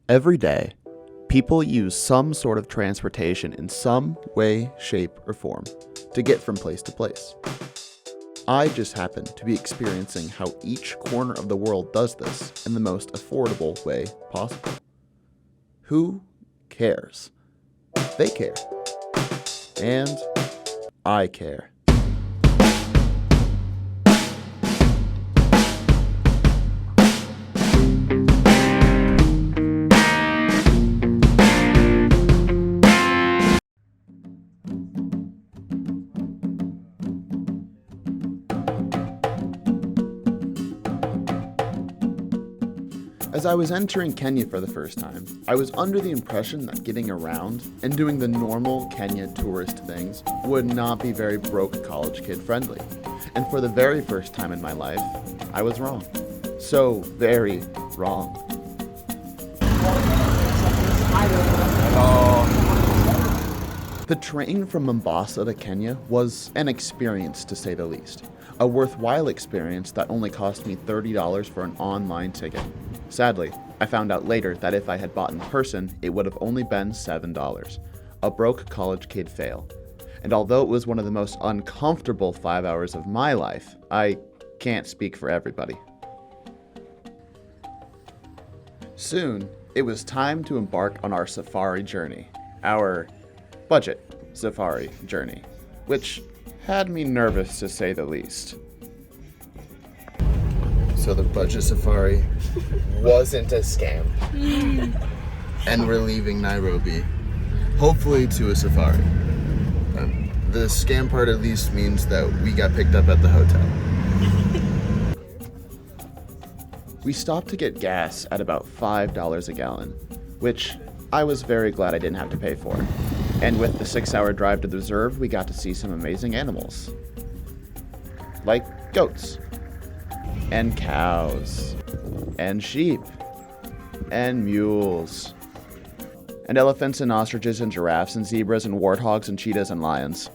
Every day, people use some sort of transportation in some way, shape, or form to get from place to place. I just happen to be experiencing how each corner of the world does this in the most affordable way possible. Who cares? They care. And I care. As I was entering Kenya for the first time, I was under the impression that getting around and doing the normal Kenya tourist things would not be very broke college kid friendly. And for the very first time in my life, I was wrong. So very wrong. The train from Mombasa to Kenya was an experience, to say the least. A worthwhile experience that only cost me $30 for an online ticket. Sadly, I found out later that if I had bought in person, it would have only been $7. A broke college kid fail. And although it was one of the most uncomfortable 5 hours of my life, I can't speak for everybody. Soon, it was time to embark on our safari journey. Our budget safari journey, which had me nervous to say the least. So the budget safari wasn't a scam. And we're leaving Nairobi, hopefully to a safari. The scam part at least means that we got picked up at the hotel. We stopped to get gas at about $5 a gallon, which I was very glad I didn't have to pay for. And with the 6-hour drive to the reserve, we got to see some amazing animals. Like goats. And cows. And sheep. And mules. And elephants and ostriches and giraffes and zebras and warthogs and cheetahs and lions.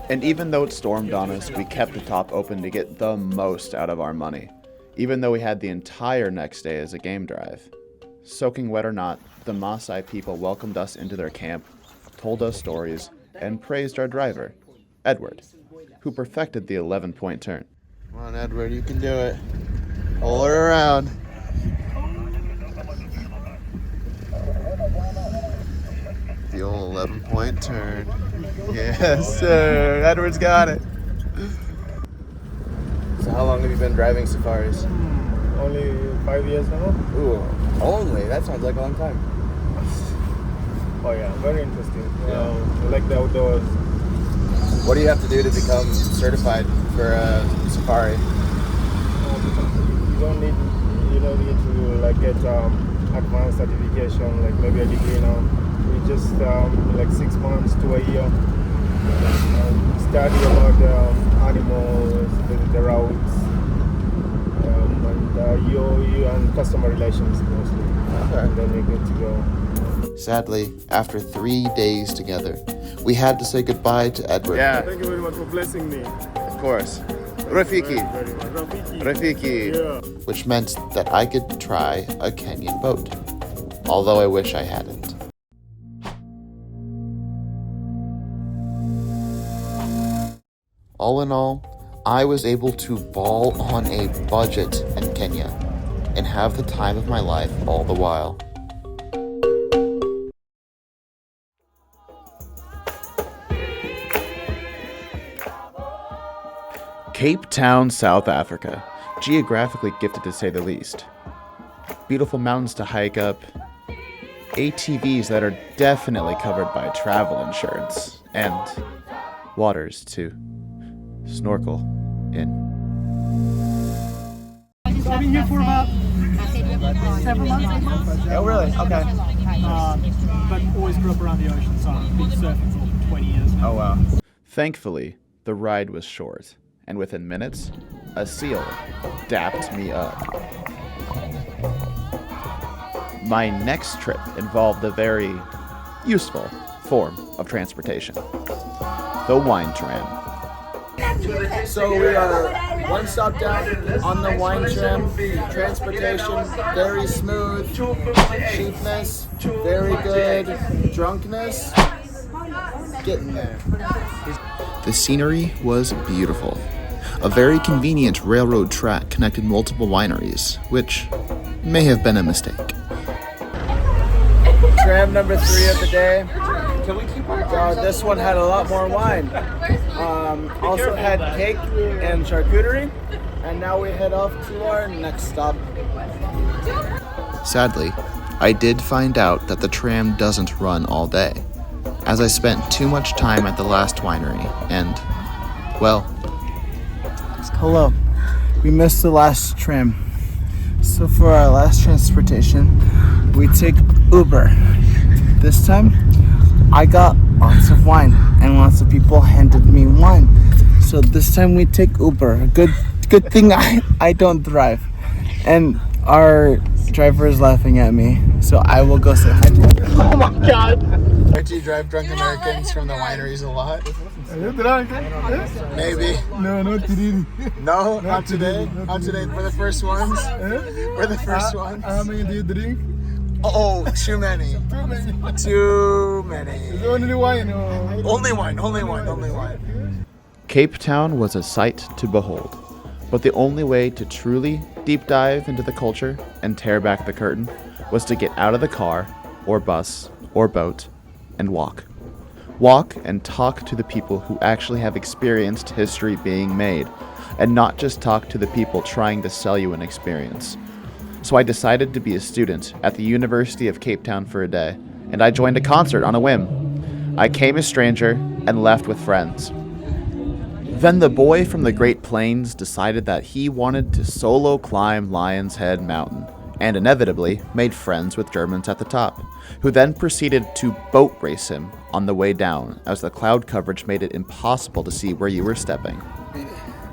And even though it stormed on us, we kept the top open to get the most out of our money, even though we had the entire next day as a game drive. Soaking wet or not, the Maasai people welcomed us into their camp, told us stories, and praised our driver, Edward, who perfected the 11-point turn. Come on, Edward, you can do it. Pull her around. The old 11-point turn. Yes, sir. Edward's got it. So how long have you been driving safaris? Only 5 years now. Ooh, only? That sounds like a long time. Oh yeah, very interesting. I like the outdoors. What do you have to do to become certified for a safari? You don't need, need to like get advanced certification, like maybe a degree now. We just like 6 months to a year. Study about animals, the routes, and you and customer relations mostly. Okay. And then you're good to go. Sadly, after 3 days together, we had to say goodbye to Edward. Yeah. Thank you very much for blessing me. Of course. Rafiki. Very much. Rafiki. Yeah. Which meant that I could try a Kenyan boat. Although I wish I hadn't. All in all, I was able to ball on a budget in Kenya and have the time of my life all the while. Cape Town, South Africa. Geographically gifted to say the least. Beautiful mountains to hike up. ATVs that are definitely covered by travel insurance. And waters to snorkel in. I've been here for about 7 months, 8 months. Oh, really? Okay. But always grew up around the ocean, so I've been surfing for 20 years now. Oh, wow. Thankfully, the ride was short, and within minutes, a seal dapped me up. My next trip involved a very useful form of transportation. The wine tram. So we are One stop down on the wine tram. Transportation, very smooth. Cheapness, very good. Drunkenness, getting there. The scenery was beautiful. A very convenient railroad track connected multiple wineries, which may have been a mistake. Tram number 3 of the day. This one had a lot more wine. Also had cake and charcuterie. And now we head off to our next stop. Sadly, I did find out that the tram doesn't run all day, as I spent too much time at the last winery and, well... Hello. We missed the last tram. So for our last transportation, we take Uber. This time, I got lots of wine, and lots of people handed me wine. So this time we take Uber. Good thing I don't drive. And our driver is laughing at me, so I will go say hi to him. Oh my god! Do you drive drunk Americans from the wineries a lot? Maybe. No, not today. No, not today. Not today. We're the first ones. We're the first ones. How many do you drink? Oh, too many. Too many. Only wine. Only wine. Cape Town was a sight to behold, but the only way to truly deep dive into the culture and tear back the curtain was to get out of the car, or bus, or boat, and walk. Walk and talk to the people who actually have experienced history being made, and not just talk to the people trying to sell you an experience. So I decided to be a student at the University of Cape Town for a day, and I joined a concert on a whim. I came a stranger and left with friends. Then the boy from the Great Plains decided that he wanted to solo climb Lion's Head Mountain, and inevitably made friends with Germans at the top, who then proceeded to boat race him on the way down, as the cloud coverage made it impossible to see where you were stepping.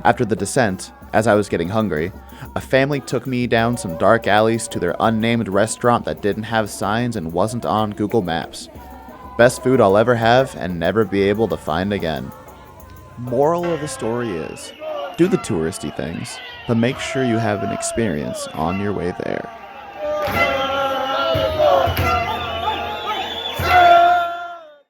After the descent, as I was getting hungry, a family took me down some dark alleys to their unnamed restaurant that didn't have signs and wasn't on Google Maps. Best food I'll ever have and never be able to find again. Moral of the story is, do the touristy things, but make sure you have an experience on your way there.